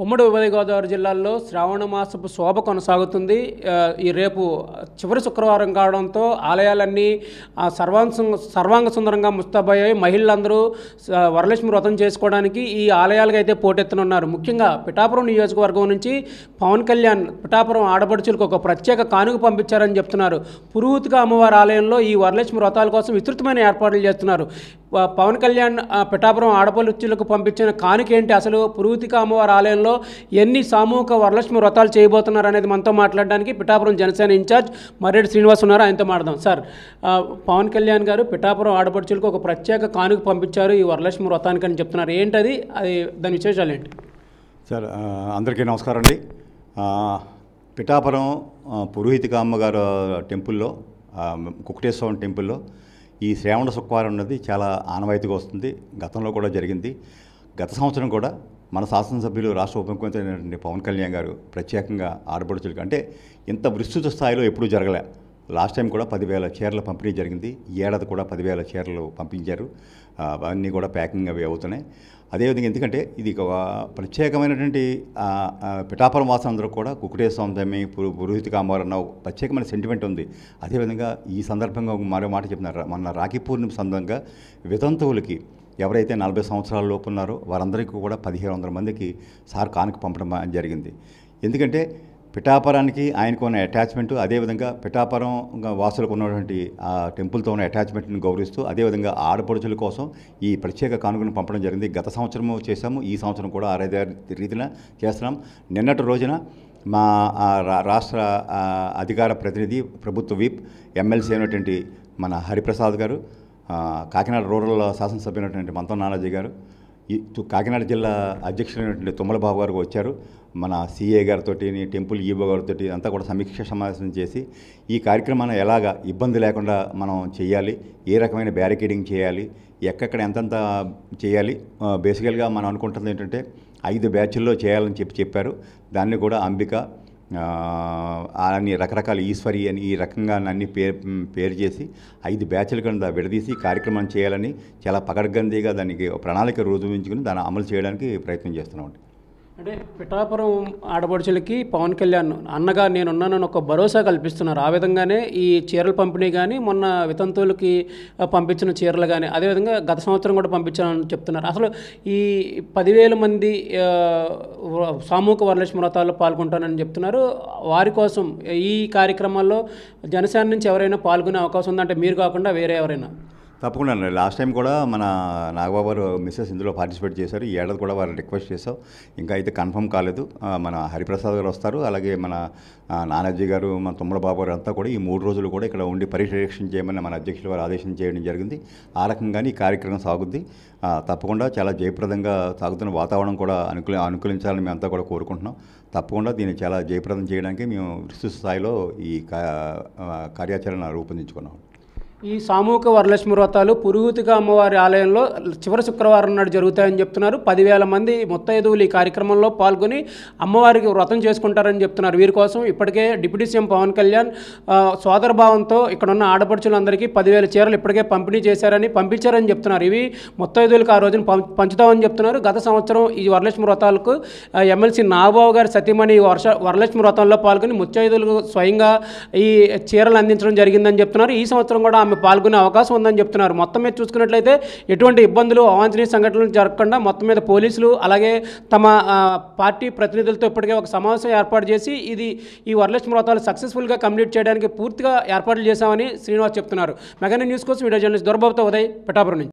ఉమ్మడి ఉభయ గోదావరి జిల్లాల్లో శ్రావణ మాసపు శోభ కొనసాగుతుంది. ఈ రేపు చివరి శుక్రవారం కావడంతో ఆలయాలన్నీ సర్వాంగ సుందరంగా ముస్తాబయ్యాయి. మహిళలందరూ వరలక్ష్మి వ్రతం చేసుకోవడానికి ఈ ఆలయాలకు అయితే పోటెత్తనున్నారు. ముఖ్యంగా పిఠాపురం నియోజకవర్గం నుంచి పవన్ కళ్యాణ్ పిఠాపురం ఆడపడుచులకు ఒక ప్రత్యేక కానుక పంపించారని చెప్తున్నారు. పురుహూతిగా అమ్మవారి ఆలయంలో ఈ వరలక్ష్మి వ్రతాల కోసం విస్తృతమైన ఏర్పాట్లు చేస్తున్నారు. పవన్ కళ్యాణ్ పిఠాపురం ఆడపడుచులకు పంపించిన కానుక ఏంటి, అసలు పురుహూతిక అమ్మవారి ఆలయంలో ఎన్ని సామూహిక వరలక్ష్మి వ్రతాలు చేయబోతున్నారు అనేది మనతో మాట్లాడడానికి పిఠాపురం జనసేన ఇన్ఛార్జ్ మర్రెడ్డి శ్రీనివాస్ ఉన్నారు. ఆయనతో మాట్లాడదాం. సార్, పవన్ కళ్యాణ్ గారు పిఠాపురం ఆడపడుచులకు ఒక ప్రత్యేక కానుక పంపించారు ఈ వరలక్ష్మి వ్రతానికి అని చెప్తున్నారు. ఏంటది, అది దాని విశేషాలు ఏంటి? సార్, అందరికీ నమస్కారం అండి. పిఠాపురం పురోహితిక అమ్మగారు టెంపుల్లో, కుకుటేశ్వరం టెంపుల్లో ఈ శ్రావణ శుక్రవారం అన్నది చాలా ఆనవాయితీగా వస్తుంది. గతంలో కూడా జరిగింది. గత సంవత్సరం కూడా మన శాసనసభ్యులు, రాష్ట్ర ఉప ముఖ్యమంత్రి పవన్ కళ్యాణ్ గారు ప్రత్యేకంగా ఆడపడుచులకు, అంటే ఇంత విస్తృత స్థాయిలో ఎప్పుడూ జరగలే. లాస్ట్ టైం కూడా 10,000 చీరల పంపిణీ జరిగింది. ఈ ఏడాది కూడా 10,000 చీరలు పంపించారు. అవన్నీ కూడా ప్యాకింగ్ అవి అవుతున్నాయి. అదేవిధంగా ఎందుకంటే ఇది ఒక ప్రత్యేకమైనటువంటి పిఠాపురం వాసులందరూ కూడా కుకుటేశ్వరం స్వామి, పురోహితిక అమ్మవారు అన్న ప్రత్యేకమైన సెంటిమెంట్ ఉంది. అదేవిధంగా ఈ సందర్భంగా మరో మాట చెప్తున్నారు. మొన్న రాఖీ పూర్ణిమ సందర్భంగా వితంతువులకి ఎవరైతే 40 సంవత్సరాల లోపు ఉన్నారో వారందరికీ కూడా 1,500 మందికి సార్ కానుక పంపడం జరిగింది. ఎందుకంటే పిఠాపురానికి ఆయనకు ఉన్న అటాచ్మెంటు, అదేవిధంగా పిఠాపురం వాసులకు ఉన్నటువంటి ఆ టెంపుల్తో ఉన్న అటాచ్మెంట్ని గౌరవిస్తూ, అదేవిధంగా ఆడపడుచుల కోసం ఈ ప్రత్యేక కానుకను పంపడం జరిగింది. గత సంవత్సరము చేశాము, ఈ సంవత్సరం కూడా అదే రీతిన చేస్తున్నాం. నిన్నటి రోజున మా రాష్ట్ర అధికార ప్రతినిధి, ప్రభుత్వ విప్, ఎమ్మెల్సీ అయినటువంటి మన హరిప్రసాద్ గారు, కాకినాడ రూరల్ శాసనసభ్యులైనటువంటి మంతం నానాజీ గారు, కాకినాడ జిల్లా అధ్యక్షులైనటువంటి తుమ్మల బాబు గారు వచ్చారు. మన సిఏ గారితో, టెంపుల్ ఈవో గారితో అంతా కూడా సమీక్ష సమావేశం చేసి ఈ కార్యక్రమాన్ని ఎలాగా ఇబ్బంది లేకుండా మనం చేయాలి, ఏ రకమైన బ్యారికేడింగ్ చేయాలి, ఎక్కడెక్కడ ఎంతెంత చేయాలి, బేసికల్గా మనం అనుకుంటుంది ఏంటంటే 5 బ్యాచ్ల్లో చేయాలని చెప్పారు. దాన్ని కూడా అంబిక అన్ని రకరకాల ఈశ్వరి అని ఈ రకంగా అన్ని పేరు చేసి 5 బ్యాచ్ల కింద విడదీసి కార్యక్రమం చేయాలని చాలా పకడ్బందీగా దానికి ప్రణాళిక రూపొందించుకుని దాన్ని అమలు చేయడానికి ప్రయత్నం చేస్తున్నాం. అంటే పిఠాపురం ఆడపడుచులకి పవన్ కళ్యాణ్ అన్నగా నేనున్నానని ఒక భరోసా కల్పిస్తున్నారు. ఆ విధంగానే ఈ చీరల పంపిణీ కానీ, మొన్న వితంతువులకి పంపించిన చీరలు కానీ, అదేవిధంగా గత సంవత్సరం కూడా పంపించాలని చెప్తున్నారు. అసలు ఈ 10,000 మంది సామూహిక వరలక్ష్మి వ్రతాల్లో పాల్గొంటానని చెప్తున్నారు. వారి కోసం ఈ కార్యక్రమాల్లో జనసేన నుంచి ఎవరైనా పాల్గొనే అవకాశం ఉందంటే మీరు కాకుండా వేరే ఎవరైనా? తప్పకుండా. లాస్ట్ టైం కూడా మన నాగబాబు గారు మిస్సెస్ ఇందులో పార్టిసిపేట్ చేశారు. ఈ ఏడాది కూడా వారు రిక్వెస్ట్ చేసాం. ఇంకా అయితే కన్ఫర్మ్ కాలేదు. మన హరిప్రసాద్ గారు వస్తారు, అలాగే మన నానాజీ గారు, మన తుమ్మల బాబు గారు అంతా కూడా ఈ 3 రోజులు కూడా ఇక్కడ ఉండి పర్యవేక్షణ చేయమని మన అధ్యక్షులు వారు ఆదేశం చేయడం జరిగింది. ఆ రకంగానే ఈ కార్యక్రమం సాగుద్ది. తప్పకుండా చాలా జయప్రదంగా సాగుతున్న వాతావరణం కూడా అనుకూలించాలని మేము అంతా కూడా కోరుకుంటున్నాం. తప్పకుండా దీన్ని చాలా జయప్రదం చేయడానికి మేము విస్తృత స్థాయిలో ఈ కార్యాచరణ రూపొందించుకున్నాం. ఈ సామూహిక వరలక్ష్మి వ్రతాలు పురోహితిక అమ్మవారి ఆలయంలో చివరి శుక్రవారం నాడు జరుగుతాయని చెప్తున్నారు. 10,000 మంది ముత్తైదువులు ఈ కార్యక్రమంలో పాల్గొని అమ్మవారికి వ్రతం చేసుకుంటారని చెప్తున్నారు. వీరి కోసం ఇప్పటికే డిప్యూటీ సీఎం పవన్ కళ్యాణ్ సోదర భావంతో ఇక్కడ ఉన్న ఆడపడుచులందరికీ 10,000 చీరలు ఇప్పటికే పంపించారని చెప్తున్నారు. ఇవి ముత్తైదువులకు ఆ రోజున పంచుతామని చెప్తున్నారు. గత సంవత్సరం ఈ వరలక్ష్మి వ్రతాలకు ఎమ్మెల్సీ నాగబాబు గారి సతీమణి వరలక్ష్మి వ్రతంలో పాల్గొని ముత్తైదువులకు స్వయంగా ఈ చీరలు అందించడం జరిగిందని చెప్తున్నారు. ఈ సంవత్సరం కూడా ఆమె పాల్గొనే అవకాశం ఉందని చెప్తున్నారు. మొత్తం మీద చూసుకున్నట్లయితే ఎటువంటి ఇబ్బందులు, అవాంఛనీయ సంఘటనలు జరగకుండా మొత్తం మీద పోలీసులు అలాగే తమ పార్టీ ప్రతినిధులతో ఇప్పటికే ఒక సమావేశం ఏర్పాటు చేసి ఈ వరలక్ష్మి వ్రతాలు సక్సెస్ఫుల్గా కంప్లీట్ చేయడానికి పూర్తిగా ఏర్పాట్లు చేశామని శ్రీనివాస్ చెప్తున్నారు. మెగా న్యూస్ కోసం వీడియో జర్నలిస్ట్ దొరబాబుతో ఉదయ్, పిఠాపురం నుంచి.